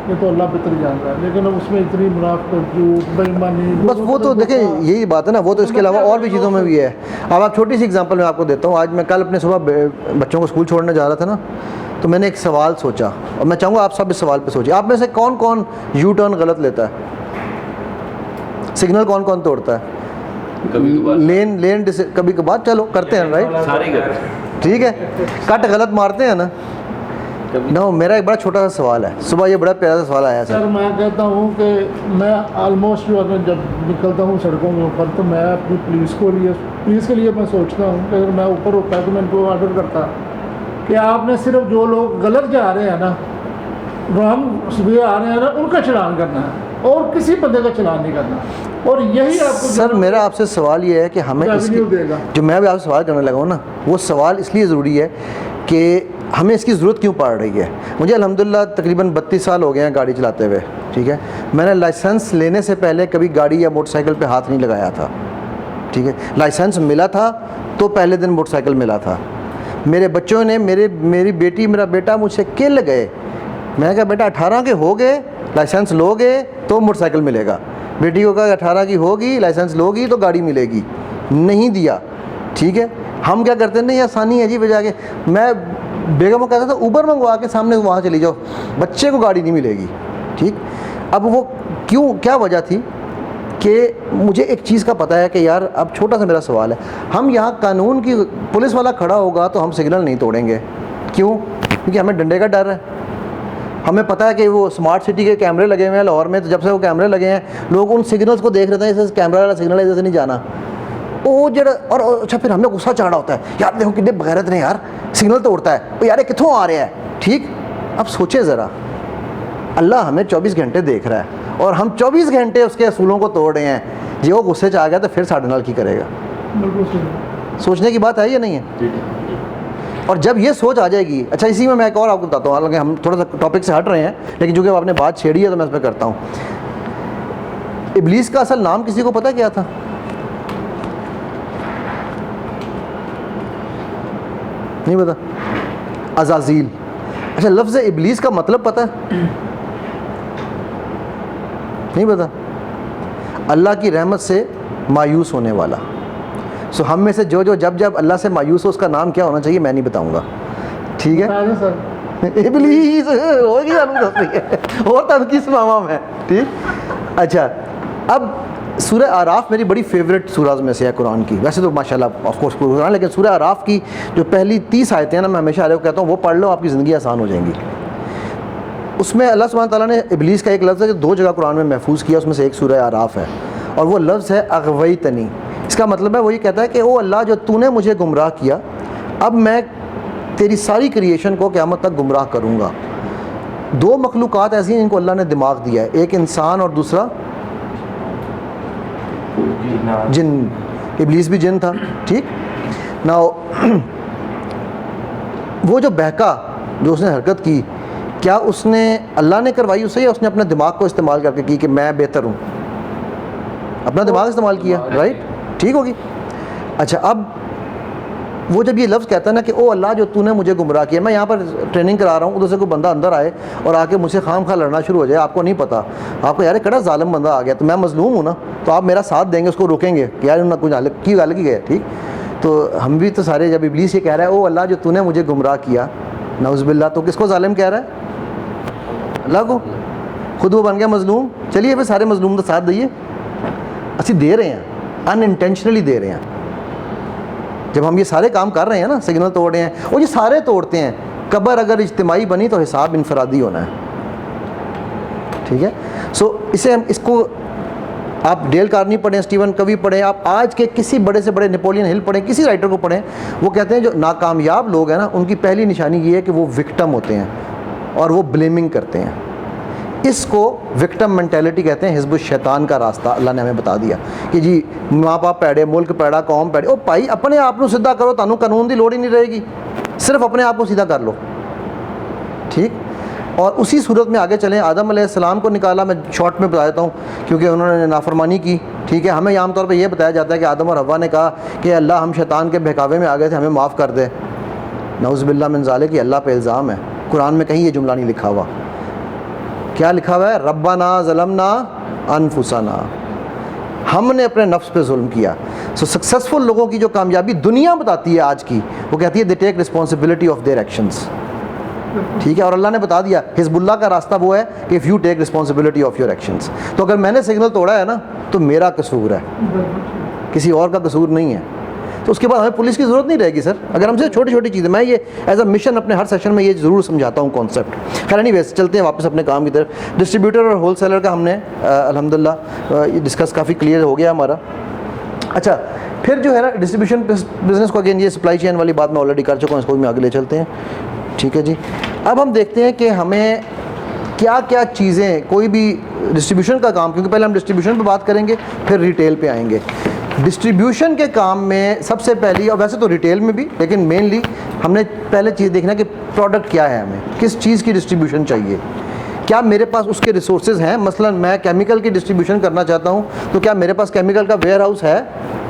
یہ تو اللہ بہتر جانتا ہے، لیکن اب اس میں اتنی منافقت، جھوٹ، بے ایمانی، بس وہ تو دیکھیں یہی بات ہے نا، وہ تو اس کے علاوہ اور بھی چیزوں میں بھی ہے. اب آپ چھوٹی سی اگزامپل میں آپ کو دیتا ہوں. آج میں کل اپنے صبح بچوں کو اسکول چھوڑنے جا رہا تھا نا، تو میں نے ایک سوال سوچا، اور میں چاہوں گا آپ سب اس سوال پہ سوچیں. آپ میں سے کون کون یو ٹرن غلط لیتا ہے؟ سگنل کون کون توڑتا ہے؟ لین کبھی کبھار چلو کرتے ہیں رائٹ، ٹھیک ہے. کٹ غلط مارتے ہیں نا. نو میرا ایک بڑا چھوٹا سا سوال ہے. صبح یہ بڑا پیارا سا سوال آیا سر. میں کہتا ہوں کہ میں آلموسٹ جو ہے جب نکلتا ہوں سڑکوں کے اوپر، تو میں اپنی پولیس کے لیے میں سوچتا ہوں کہ اگر میں اوپر ہوتا ہے تو میں ان کو آرڈر کرتا کہ آپ نے صرف جو لوگ غلط جا رہے ہیں نا، رانگ وے آ رہے ہیں نا، ان کا چلان کرنا ہے اور کسی بندے کا چلان نہیں کرنا. اور یہی آپ کو سر میرا آپ سے سوال یہ ہے کہ ہمیں اس کی جو میں بھی آپ سے سوال کرنے لگا ہوں نا، وہ سوال اس لیے ضروری ہے کہ ہمیں اس کی ضرورت کیوں پڑ رہی ہے. مجھے الحمدللہ تقریباً 32 سال ہو گئے ہیں گاڑی چلاتے ہوئے، ٹھیک ہے. میں نے لائسنس لینے سے پہلے کبھی گاڑی یا موٹر سائیکل پہ ہاتھ نہیں لگایا تھا، ٹھیک ہے. لائسنس ملا تھا تو پہلے دن موٹر سائیکل ملا تھا. میرے بچوں نے میری بیٹی میرا بیٹا مجھ سے کل گئے. میں نے کہا بیٹا 18 کے ہو گئے لائسنس لو گے تو موٹر سائیکل ملے گا. بیٹی کو کہا 18 کی ہوگی لائسنس لوگی تو گاڑی ملے گی. نہیں دیا، ٹھیک ہے. ہم کیا کرتے ہیں، نہیں آسانی ہے جی بجا کے. میں بیگم کو کہتا تھا اوبر منگوا کے سامنے وہاں چلی جاؤ، بچے کو گاڑی نہیں ملے گی، ٹھیک. اب وہ کیوں، کیا وجہ تھی کہ مجھے ایک چیز کا پتہ ہے کہ یار اب چھوٹا سا میرا سوال ہے، ہم یہاں قانون کی پولیس والا کھڑا ہوگا تو ہم سگنل نہیں توڑیں گے. کیوں؟ کیونکہ ہمیں ڈنڈے کا ڈر ہے. ہمیں پتہ ہے کہ وہ اسمارٹ سٹی کے کیمرے لگے ہوئے ہیں لاہور میں، تو جب سے وہ کیمرے لگے ہیں لوگ ان سگنلز کو دیکھ رہے ہیں، جیسے کیمرہ والا سگنل ہے جیسے نہیں جانا. وہ جڑا اور اچھا پھر ہمیں غصہ چڑھا ہوتا ہے، یار دیکھو کتنے بغیرت نے یار سگنل توڑتا ہے، یار کتوں آ رہا ہے، ٹھیک. اب سوچیں ذرا، اللہ ہمیں 24 گھنٹے دیکھ رہا ہے اور ہم 24 گھنٹے اس کے اصولوں کو توڑ رہے ہیں. جی وہ غصے چ آ گیا تو پھر ساڑھے نال کی کرے گا. سوچنے کی بات ہے یا نہیں ہے؟ اور جب یہ سوچ آ جائے گی، اچھا اسی میں ایک اور آپ کو بتاتا ہوں، حالانکہ ہم تھوڑا سا ٹاپک سے ہٹ رہے ہیں لیکن چونکہ آپ نے بات چھیڑی ہے تو میں اس پہ کرتا ہوں. ابلیس کا اصل نام کسی کو پتہ کیا تھا؟ نہیں پتا؟ عزازیل. اچھا لفظ ابلیس کا مطلب پتہ ہے؟ نہیں پتا؟ اللہ کی رحمت سے مایوس ہونے والا. سو ہم میں سے جو جب اللہ سے مایوس ہو اس کا نام کیا ہونا چاہیے میں نہیں بتاؤں گا، ٹھیک ہے. ابلیس ہوگی اور تب کس ماما میں، ٹھیک. اچھا اب سورہ اعراف میری بڑی فیوریٹ سورہ میں سے ہے قرآن کی. ویسے تو ماشاءاللہ آف کورس قرآن، لیکن سورہ اعراف کی جو پہلی 30 آیتیں ہیں نا، میں ہمیشہ کو کہتا ہوں وہ پڑھ لو، آپ کی زندگی آسان ہو جائیں گی. اس میں اللہ سبحانہ تعالیٰ نے ابلیس کا ایک لفظ ہے جو 2 جگہ قرآن میں محفوظ کیا، اس میں سے ایک سورہ اعراف ہے، اور وہ لفظ ہے اغویتنی. اس کا مطلب ہے وہ یہ کہتا ہے کہ او اللہ جو تو نے مجھے گمراہ کیا، اب میں تیری ساری کریشن کو قیامت تک گمراہ کروں گا. 2 مخلوقات ایسی ہیں جن کو اللہ نے دماغ دیا ہے، ایک انسان اور دوسرا جن. ابلیس بھی جن تھا، ٹھیک نا. وہ جو بہکا، جو اس نے حرکت کی، کیا اس نے اللہ نے کروائی اسے یا اس نے اپنے دماغ کو استعمال کر کے کی کہ میں بہتر ہوں؟ اپنا دماغ استعمال کیا، رائٹ، ٹھیک ہوگی. اچھا اب وہ جب یہ لفظ کہتا ہے نا کہ او اللہ جو تو نے مجھے گمراہ کیا، میں یہاں پر ٹریننگ کرا رہا ہوں، ادھر سے کوئی بندہ اندر آئے اور آ کے مجھ سے خام خواہ لڑنا شروع ہو جائے، آپ کو نہیں پتا، آپ کو یار کڑا ظالم بندہ آ گیا تو میں مظلوم ہوں نا، تو آپ میرا ساتھ دیں گے، اس کو روکیں گے کہ یار کچھ الگ کی الگ ہی گئے، ٹھیک. تو ہم بھی تو سارے جب ابلیس یہ کہہ رہا ہے او اللہ جو تو نے مجھے گمراہ کیا، نعوذ باللہ، تو کس کو ظالم کہہ رہا ہے؟ اللہ کو. خود وہ بن گیا مظلوم. چلیے پھر سارے مظلوم کا ساتھ دئیے، اسی دے رہے ہیں، ان انٹینشنلی دے رہے ہیں. جب ہم یہ سارے کام کر رہے ہیں نا، سگنل توڑ رہے ہیں، وہ یہ سارے توڑتے ہیں. قبر اگر اجتماعی بنی تو حساب انفرادی ہونا ہے، ٹھیک ہے. سو اسے ہم اس کو آپ ڈیل کارنی پڑھیں، اسٹیون کوی پڑھیں، آپ آج کے کسی بڑے سے بڑے نیپولین ہل پڑھیں، کسی رائٹر کو پڑھیں، وہ کہتے ہیں جو ناکامیاب لوگ ہیں نا ان کی پہلی نشانی یہ ہے کہ وہ وکٹم ہوتے ہیں اور وہ بلیمنگ کرتے ہیں. اس کو وکٹم مینٹیلٹی کہتے ہیں، حزب الشیطان کا راستہ اللہ نے ہمیں بتا دیا کہ جی ماں باپ پیڑے، ملک پیڑا، قوم پیڑے. او بھائی اپنے آپ کو سیدھا کرو، تانوں قانون دی لوڑ ہی نہیں رہے گی، صرف اپنے آپ کو سیدھا کر لو، ٹھیک. اور اسی صورت میں آگے چلیں. آدم علیہ السلام کو نکالا، میں شارٹ میں بتا دیتا ہوں کیونکہ انہوں نے نافرمانی کی، ٹھیک ہے. ہمیں عام طور پہ یہ بتایا جاتا ہے کہ آدم اور حوا نے کہا کہ اللہ ہم شیطان کے بہکاوے میں آ گئے تھے، ہمیں معاف کر دے. نعوذ باللہ من ذالک، کہ اللہ پہ الزام ہے، قرآن میں کہیں یہ جملہ نہیں لکھا ہوا کیا لکھا ہوا ہے؟ ربنا ظلمنا انفسنا، ہم نے اپنے نفس پہ ظلم کیا. سو سکسیزفل لوگوں کی جو کامیابی دنیا بتاتی ہے آج کی، وہ کہتی ہے they take responsibility of their actions. ٹھیک ہے، اور اللہ نے بتا دیا حزب اللہ کا راستہ وہ ہے کہ if you take responsibility of your actions. تو اگر میں نے سگنل توڑا ہے نا تو میرا قصور ہے، کسی اور کا قصور نہیں ہے. تو اس کے بعد ہمیں پولیس کی ضرورت نہیں رہے گی سر. اگر ہم سے چھوٹی چھوٹی چیزیں، میں یہ ایز اے مشن اپنے ہر سیشن میں یہ ضرور سمجھاتا ہوں کانسیپٹ. خیر نہیں، ویسے چلتے ہیں واپس اپنے کام کی طرف. ڈسٹریبیوٹر اور ہول سیلر کا ہم نے الحمدللہ یہ ڈسکس کافی کلیئر ہو گیا ہمارا. اچھا پھر جو ہے نا ڈسٹریبیوشن بزنس کو، اگین یہ سپلائی چین والی بات میں آلریڈی کر چکا ہوں، اس کو بھی میں آگے لے چلتے ہیں. ٹھیک ہے جی. اب ہم دیکھتے ہیں کہ ہمیں کیا کیا چیزیں، کوئی بھی ڈسٹریبیوشن کا کام، کیونکہ پہلے ہم ڈسٹریبیوشن پہ بات کریں گے پھر ریٹیل پہ آئیں گے. ڈسٹریبیوشن کے کام میں سب سے پہلی، اور ویسے تو ریٹیل میں بھی، لیکن مینلی ہم نے پہلے چیز دیکھنا کہ پروڈکٹ کیا ہے، ہمیں کس چیز کی ڈسٹریبیوشن چاہیے. کیا میرے پاس اس کے ریسورسز ہیں؟ مثلا میں کیمیکل کی ڈسٹریبیوشن کرنا چاہتا ہوں تو کیا میرے پاس کیمیکل کا ویئر ہاؤس ہے؟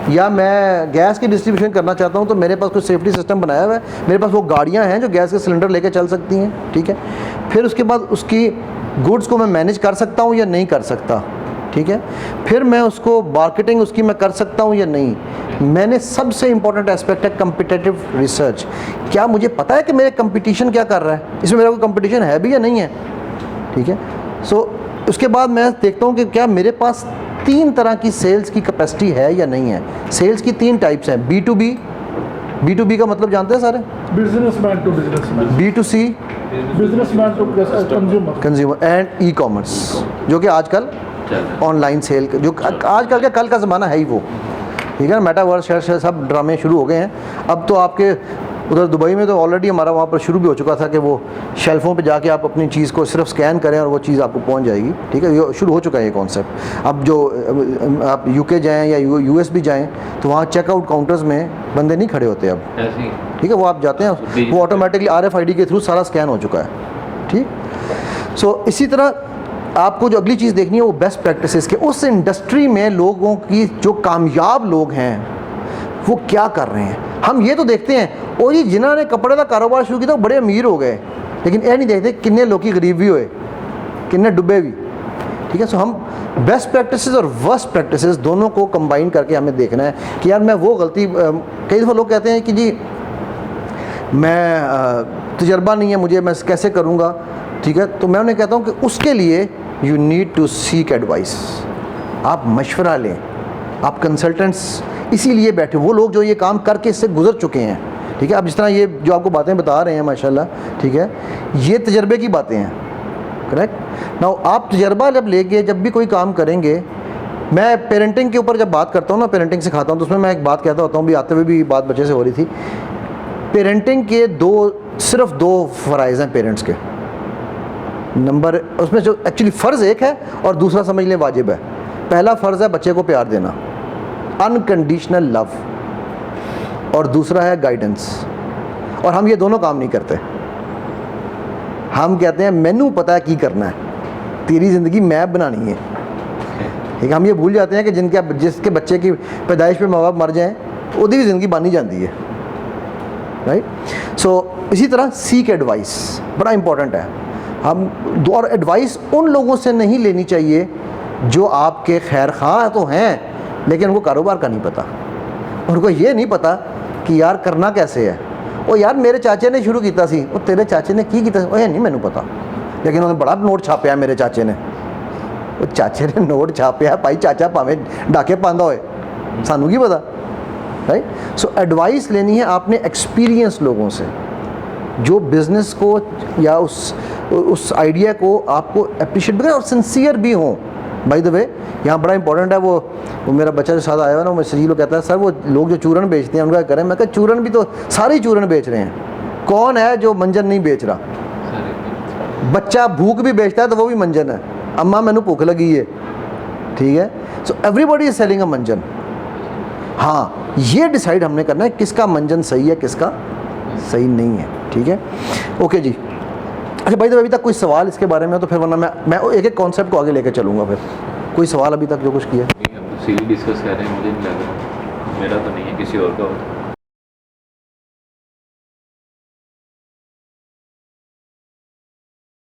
یا میں گیس کی ڈسٹریبیوشن کرنا چاہتا ہوں تو میرے پاس کوئی سیفٹی سسٹم بنایا ہوا ہے؟ میرے پاس وہ گاڑیاں ہیں جو گیس کے سلنڈر لے کے چل سکتی ہیں. ٹھیک ہے. پھر اس کے بعد اس کی گڈس کو میں مینیج کر سکتا ہوں یا نہیں کر سکتا. ٹھیک ہے. پھر میں اس کو مارکیٹنگ اس کی میں کر سکتا ہوں یا نہیں. میں نے سب سے امپورٹنٹ اسپیکٹ ہے کمپیٹیٹیو ریسرچ. کیا مجھے پتہ ہے کہ میرے کمپٹیشن کیا کر رہا ہے، اس میں میرا کوئی کمپٹیشن ہے بھی یا نہیں ہے. ٹھیک ہے. سو اس کے بعد میں دیکھتا ہوں کہ کیا میرے پاس 3 طرح کی سیلز کی کیپیسٹی ہے یا نہیں ہے. سیلز کی 3 ٹائپس ہیں. B to B, B to B کا مطلب جانتے ہیں سارے؟ Businessman to businessman. B to C, businessman to consumer. Consumer. And ecommerce, جو کہ آج کل آن لائن سیل، جو آج کل کا کل کا زمانہ ہے ہی وہ. ٹھیک ہے نا. میٹاورس شہر سب ڈرامے شروع ہو گئے ہیں. اب تو آپ کے ادھر دبئی میں تو آلریڈی ہمارا وہاں پر شروع بھی ہو چکا تھا کہ وہ شیلفوں پہ جا کے آپ اپنی چیز کو صرف سکین کریں اور وہ چیز آپ کو پہنچ جائے گی. ٹھیک ہے. یہ شروع ہو چکا ہے یہ کانسیپٹ. اب جو آپ یو کے جائیں یا یو ایس بھی جائیں تو وہاں چیک آؤٹ کاؤنٹرز میں بندے نہیں کھڑے ہوتے اب. ٹھیک ہے. وہ آپ جاتے ہیں، وہ آٹومیٹکلی RFID کے تھرو سارا سکین ہو چکا ہے. ٹھیک. سو اسی طرح آپ کو جو اگلی چیز دیکھنی ہے وہ بیسٹ پریکٹسز کے، اس انڈسٹری میں لوگوں کی جو کامیاب لوگ ہیں وہ کیا کر رہے ہیں. ہم یہ تو دیکھتے ہیں اور یہ جنہوں نے کپڑے کا کاروبار شروع کیا تو بڑے امیر ہو گئے، لیکن یہ نہیں دیکھتے کتنے لوگ کی غریب بھی ہوئے، کتنے ڈبے بھی. ٹھیک ہے. سو ہم بیسٹ پریکٹسز اور ورسٹ پریکٹسز دونوں کو کمبائن کر کے ہمیں دیکھنا ہے کہ یار میں وہ غلطی، کئی دفعہ لوگ کہتے ہیں کہ جی میں تجربہ نہیں ہے مجھے، میں کیسے کروں گا. ٹھیک ہے. تو میں انہیں کہتا ہوں کہ اس کے لیے you need to seek advice. آپ مشورہ لیں. آپ کنسلٹنٹس اسی لیے بیٹھے، وہ لوگ جو یہ کام کر کے اس سے گزر چکے ہیں. ٹھیک ہے. اب جس طرح یہ جو آپ کو باتیں بتا رہے ہیں ماشاءاللہ، ٹھیک ہے، یہ تجربے کی باتیں ہیں. کریکٹ. نا آپ تجربہ جب لے کے جب بھی کوئی کام کریں گے، میں پیرنٹنگ کے اوپر جب بات کرتا ہوں نا، پیرنٹنگ سکھاتا ہوں تو اس میں ایک بات کہتا ہوتا ہوں، بھی آتے ہوئے بھی بات بچے سے ہو رہی تھی. پیرنٹنگ کے صرف دو فرائض ہیں پیرنٹس کے. نمبر اس میں جو ایکچولی فرض ایک ہے اور دوسرا سمجھ لیں واجب ہے. پہلا فرض ہے بچے کو پیار دینا، انکنڈیشنل لو، اور دوسرا ہے گائیڈنس. اور ہم یہ دونوں کام نہیں کرتے. ہم کہتے ہیں مینو پتہ ہے کی کرنا ہے، تیری زندگی میپ بنانی ہے. ٹھیک ہے. ہم یہ بھول جاتے ہیں کہ جس کے بچے کی پیدائش پہ ماں باپ مر جائیں وہ بھی زندگی بانی جاتی ہے. رائٹ. سو اسی طرح سیک ایڈوائس بڑا امپورٹنٹ ہے. ہم اور ایڈوائس ان لوگوں سے نہیں لینی چاہیے جو آپ کے خیر خواہ تو ہیں لیکن ان کو کاروبار کا نہیں پتہ. ان کو یہ نہیں پتہ کہ یار کرنا کیسے ہے. وہ یار میرے چاچے نے شروع کیتا سی، وہ تیرے چاچے نے کی کیتا سی، وہ نہیں مینوں پتہ، لیکن انہوں نے بڑا نوٹ چھاپیا میرے چاچے نے. وہ چاچے نے نوٹ چھاپیا بھائی، چاچا پاویں ڈاکے پاندا ہوئے، سانوں کی پتہ. رائٹ. سو ایڈوائس لینی ہے آپ نے ایکسپیرینس لوگوں سے جو بزنس کو یا اس آئیڈیا کو آپ کو اپریشیٹ بھی کریں اور سنسیئر بھی ہوں. بائی دا وے یہاں بڑا امپورٹنٹ ہے، وہ میرا بچہ جو ساتھ آیا ہوا نا، وہ سجی لوگ کہتا ہے سر وہ لوگ جو چورن بیچتے ہیں ان کا کریں. میں کہا چورن بھی تو سارے چورن بیچ رہے ہیں، کون ہے جو منجن نہیں بیچ رہا؟ بچہ بھوک بھی بیچتا ہے تو وہ بھی منجن ہے. اماں مینوں بھوک لگی ہے. ٹھیک ہے. So everybody is selling a منجن. ہاں یہ ڈیسائیڈ ہم نے کرنا ہے کس کا منجن صحیح ہے کس کا صحیح نہیں ہے. ٹھیک ہے. اوکے جی. اچھا بھائی تو ابھی تک کوئی سوال اس کے بارے میں؟ تو پھر ورنہ میں ایک ایک کانسیپٹ کو آگے لے کے چلوں گا. پھر کوئی سوال ابھی تک جو کچھ کیا؟ ڈسکس کر رہے ہیں، مجھے نہیں لگ رہا، میرا تو نہیں ہے، کسی اور کا ہوتا.